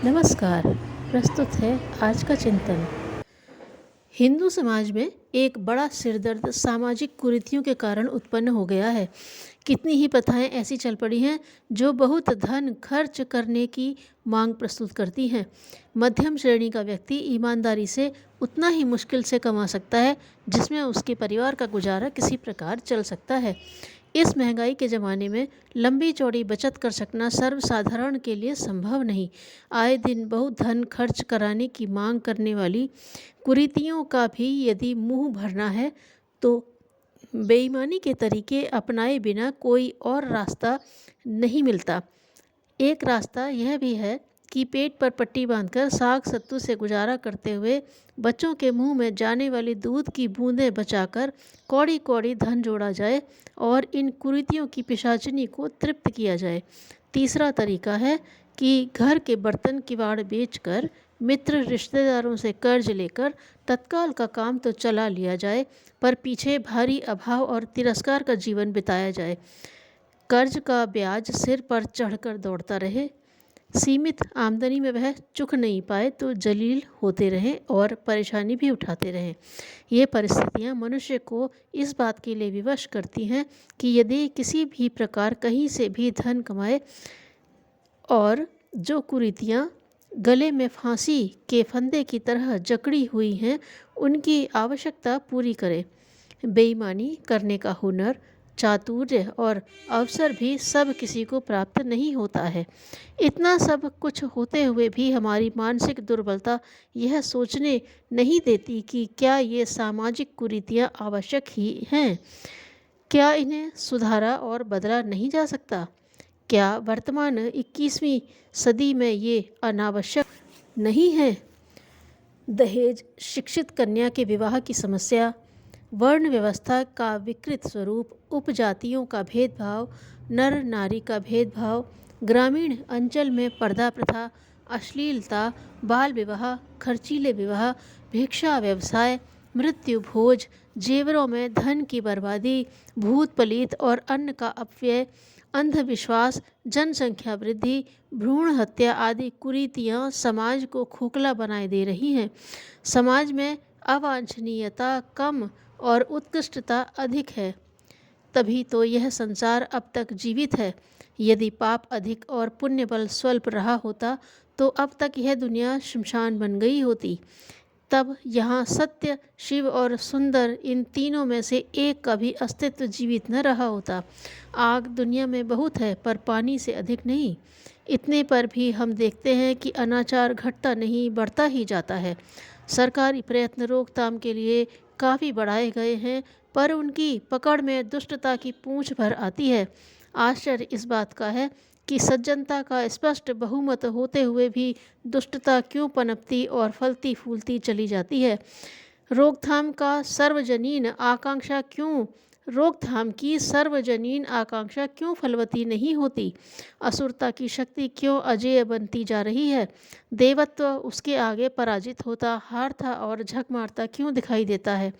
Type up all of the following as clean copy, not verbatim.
नमस्कार। प्रस्तुत है आज का चिंतन। हिंदू समाज में एक बड़ा सिरदर्द सामाजिक कुरीतियों के कारण उत्पन्न हो गया है। कितनी ही प्रथाएं ऐसी चल पड़ी हैं जो बहुत धन खर्च करने की मांग प्रस्तुत करती हैं। मध्यम श्रेणी का व्यक्ति ईमानदारी से उतना ही मुश्किल से कमा सकता है जिसमें उसके परिवार का गुजारा किसी प्रकार चल सकता है। इस महंगाई के ज़माने में लंबी चौड़ी बचत कर सकना सर्वसाधारण के लिए संभव नहीं। आए दिन बहुत धन खर्च कराने की मांग करने वाली कुरीतियों का भी यदि मुंह भरना है तो बेईमानी के तरीके अपनाए बिना कोई और रास्ता नहीं मिलता। एक रास्ता यह भी है कि पेट पर पट्टी बांधकर साग सत्तू से गुजारा करते हुए बच्चों के मुंह में जाने वाली दूध की बूंदें बचाकर कौड़ी कौड़ी धन जोड़ा जाए और इन कुरीतियों की पिशाचिनी को तृप्त किया जाए। तीसरा तरीका है कि घर के बर्तन किवाड़ बेचकर मित्र रिश्तेदारों से कर्ज लेकर तत्काल का काम तो चला लिया जाए, पर पीछे भारी अभाव और तिरस्कार का जीवन बिताया जाए। कर्ज का ब्याज सिर पर चढ़कर दौड़ता रहे, सीमित आमदनी में वह चुक नहीं पाए तो जलील होते रहें और परेशानी भी उठाते रहें। ये परिस्थितियां मनुष्य को इस बात के लिए विवश करती हैं कि यदि किसी भी प्रकार कहीं से भी धन कमाए और जो कुरीतियां गले में फांसी के फंदे की तरह जकड़ी हुई हैं उनकी आवश्यकता पूरी करे। बेईमानी करने का हुनर, चातुर्य और अवसर भी सब किसी को प्राप्त नहीं होता है। इतना सब कुछ होते हुए भी हमारी मानसिक दुर्बलता यह सोचने नहीं देती कि क्या ये सामाजिक कुरीतियां आवश्यक ही हैं। क्या इन्हें सुधारा और बदला नहीं जा सकता? क्या वर्तमान 21वीं सदी में ये अनावश्यक नहीं है? दहेज, शिक्षित कन्या के विवाह की समस्या, वर्ण व्यवस्था का विकृत स्वरूप, उपजातियों का भेदभाव, नर नारी का भेदभाव, ग्रामीण अंचल में पर्दा प्रथा, अश्लीलता, बाल विवाह, खर्चीले विवाह, भिक्षा व्यवसाय, मृत्यु भोज, जेवरों में धन की बर्बादी, भूत पलीत और अन्न का अपव्यय, अंधविश्वास, जनसंख्या वृद्धि, भ्रूण हत्या आदि कुरीतियां समाज को खोखला बनाए दे रही हैं। समाज में अवांछनीयता कम और उत्कृष्टता अधिक है, तभी तो यह संसार अब तक जीवित है। यदि पाप अधिक और पुण्य बल स्वल्प रहा होता तो अब तक यह दुनिया शमशान बन गई होती। तब यहाँ सत्य, शिव और सुंदर इन तीनों में से एक का भी अस्तित्व जीवित न रहा होता। आग दुनिया में बहुत है पर पानी से अधिक नहीं। इतने पर भी हम देखते हैं कि अनाचार घटता नहीं बढ़ता ही जाता है। सरकारी प्रयत्न रोकथाम के लिए काफ़ी बढ़ाए गए हैं पर उनकी पकड़ में दुष्टता की पूंछ भर आती है। आश्चर्य इस बात का है कि सज्जनता का स्पष्ट बहुमत होते हुए भी दुष्टता क्यों पनपती और फलती फूलती चली जाती है। रोकथाम की सर्वजनीन आकांक्षा क्यों फलवती नहीं होती? असुरता की शक्ति क्यों अजेय बनती जा रही है? देवत्व उसके आगे पराजित होता, हारता और झक मारता क्यों दिखाई देता है?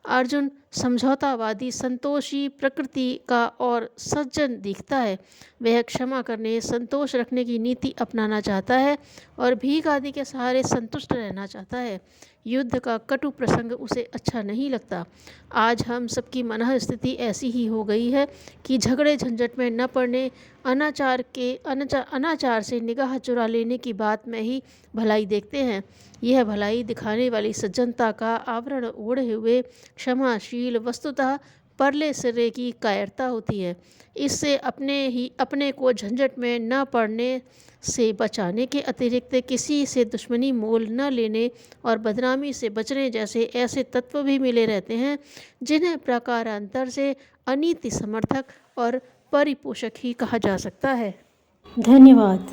अर्जुन समझौतावादी, संतोषी प्रकृति का और सज्जन दिखता है। वह क्षमा करने, संतोष रखने की नीति अपनाना चाहता है और भीख आदि के सहारे संतुष्ट रहना चाहता है। युद्ध का कटु प्रसंग उसे अच्छा नहीं लगता। आज हम सबकी मनः स्थिति ऐसी ही हो गई है कि झगड़े झंझट में न पड़ने, अनाचार से निगाह चुरा लेने की बात में ही भलाई देखते हैं। यह भलाई दिखाने वाली सज्जनता का आवरण ओढ़े हुए क्षमाशील वस्तुतः परले सिरे की कायरता होती है। इससे अपने को झंझट में न पड़ने से बचाने के अतिरिक्त किसी से दुश्मनी मोल न लेने और बदनामी से बचने जैसे ऐसे तत्व भी मिले रहते हैं जिन्हें प्रकारांतर से अनीति समर्थक और परिपोषक ही कहा जा सकता है। धन्यवाद।